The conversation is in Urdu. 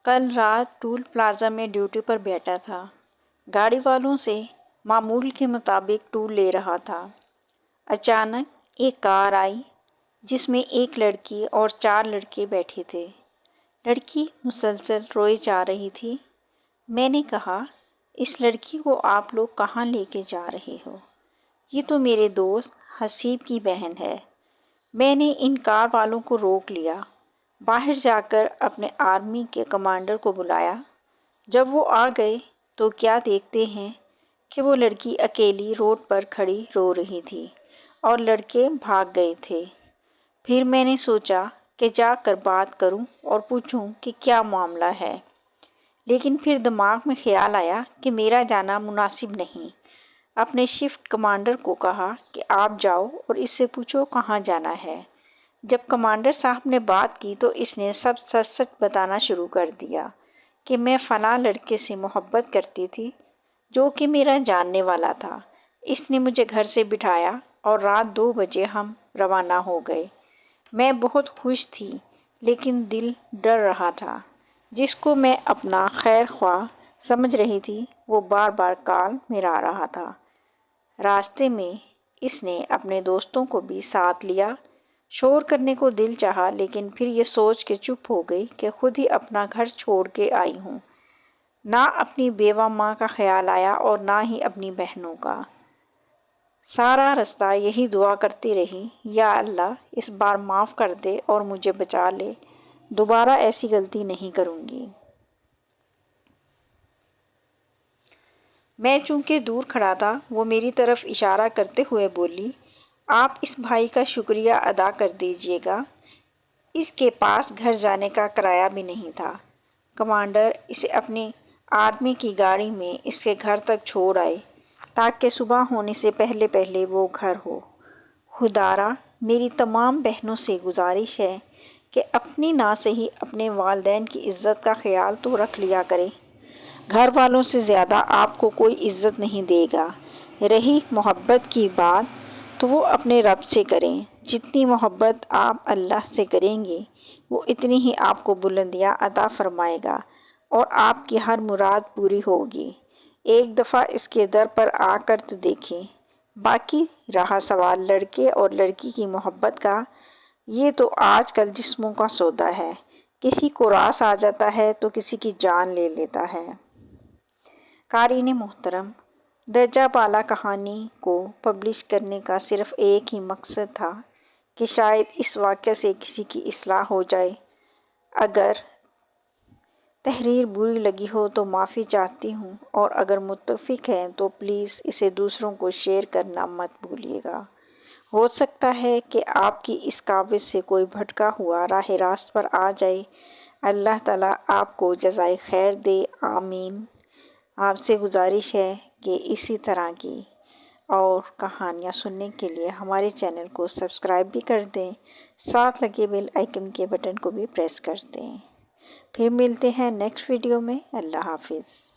کل رات ٹول پلازا میں ڈیوٹی پر بیٹھا تھا۔ گاڑی والوں سے معمول کے مطابق ٹول لے رہا تھا۔ اچانک ایک کار آئی جس میں ایک لڑکی اور 4 لڑکے بیٹھے تھے۔ لڑکی مسلسل روئے جا رہی تھی۔ میں نے کہا، اس لڑکی کو آپ لوگ کہاں لے کے جا رہے ہو؟ یہ تو میرے دوست حسیب کی بہن ہے۔ میں نے ان کار والوں کو روک لیا۔ باہر جا کر اپنے آرمی کے کمانڈر کو بلایا۔ جب وہ آ گئے تو کیا دیکھتے ہیں کہ وہ لڑکی اکیلی روڈ پر کھڑی رو رہی تھی اور لڑکے بھاگ گئے تھے۔ پھر میں نے سوچا کہ جا کر بات کروں اور پوچھوں کہ کیا معاملہ ہے، لیکن پھر دماغ میں خیال آیا کہ میرا جانا مناسب نہیں۔ اپنے شفٹ کمانڈر کو کہا کہ آپ جاؤ اور اس سے پوچھو کہاں جانا ہے۔ جب کمانڈر صاحب نے بات کی تو اس نے سب سچ سچ بتانا شروع کر دیا کہ میں فلاں لڑکے سے محبت کرتی تھی جو کہ میرا جاننے والا تھا۔ اس نے مجھے گھر سے بٹھایا اور رات 2 بجے ہم روانہ ہو گئے۔ میں بہت خوش تھی لیکن دل ڈر رہا تھا۔ جس کو میں اپنا خیر خواہ سمجھ رہی تھی وہ بار بار کال مرا رہا تھا۔ راستے میں اس نے اپنے دوستوں کو بھی ساتھ لیا۔ شور کرنے کو دل چاہا لیکن پھر یہ سوچ کے چپ ہو گئی کہ خود ہی اپنا گھر چھوڑ کے آئی ہوں۔ نہ اپنی بیوہ ماں کا خیال آیا اور نہ ہی اپنی بہنوں کا۔ سارا رستہ یہی دعا کرتی رہی، یا اللہ اس بار معاف کر دے اور مجھے بچا لے، دوبارہ ایسی غلطی نہیں کروں گی۔ میں چونکہ دور کھڑا تھا، وہ میری طرف اشارہ کرتے ہوئے بولی، آپ اس بھائی کا شکریہ ادا کر دیجیے گا، اس کے پاس گھر جانے کا کرایہ بھی نہیں تھا۔ کمانڈر اسے اپنی آرمی کی گاڑی میں اس کے گھر تک چھوڑ آئے تاکہ صبح ہونے سے پہلے پہلے وہ گھر ہو۔ خدارا میری تمام بہنوں سے گزارش ہے کہ اپنی نہ صحیح اپنے والدین کی عزت کا خیال تو رکھ لیا کریں۔ گھر والوں سے زیادہ آپ کو کوئی عزت نہیں دے گا۔ رہی محبت کی بات تو وہ اپنے رب سے کریں۔ جتنی محبت آپ اللہ سے کریں گے وہ اتنی ہی آپ کو بلندیاں عطا فرمائے گا اور آپ کی ہر مراد پوری ہوگی۔ ایک دفعہ اس کے در پر آ کر تو دیکھیں۔ باقی رہا سوال لڑکے اور لڑکی کی محبت کا، یہ تو آج کل جسموں کا سودا ہے، کسی کو راس آ جاتا ہے تو کسی کی جان لے لیتا ہے۔ قارئین محترم، درجہ بالا کہانی کو پبلش کرنے کا صرف ایک ہی مقصد تھا کہ شاید اس واقعہ سے کسی کی اصلاح ہو جائے۔ اگر تحریر بری لگی ہو تو معافی چاہتی ہوں اور اگر متفق ہیں تو پلیز اسے دوسروں کو شیئر کرنا مت بھولیے گا۔ ہو سکتا ہے کہ آپ کی اس کاوش سے کوئی بھٹکا ہوا راہ راست پر آ جائے۔ اللہ تعالیٰ آپ کو جزائے خیر دے، آمین۔ آپ سے گزارش ہے کہ اسی طرح کی اور کہانیاں سننے کے لیے ہمارے چینل کو سبسکرائب بھی کر دیں، ساتھ لگے بیل آئیکن کے بٹن کو بھی پریس کر دیں۔ پھر ملتے ہیں نیکسٹ ویڈیو میں۔ اللہ حافظ۔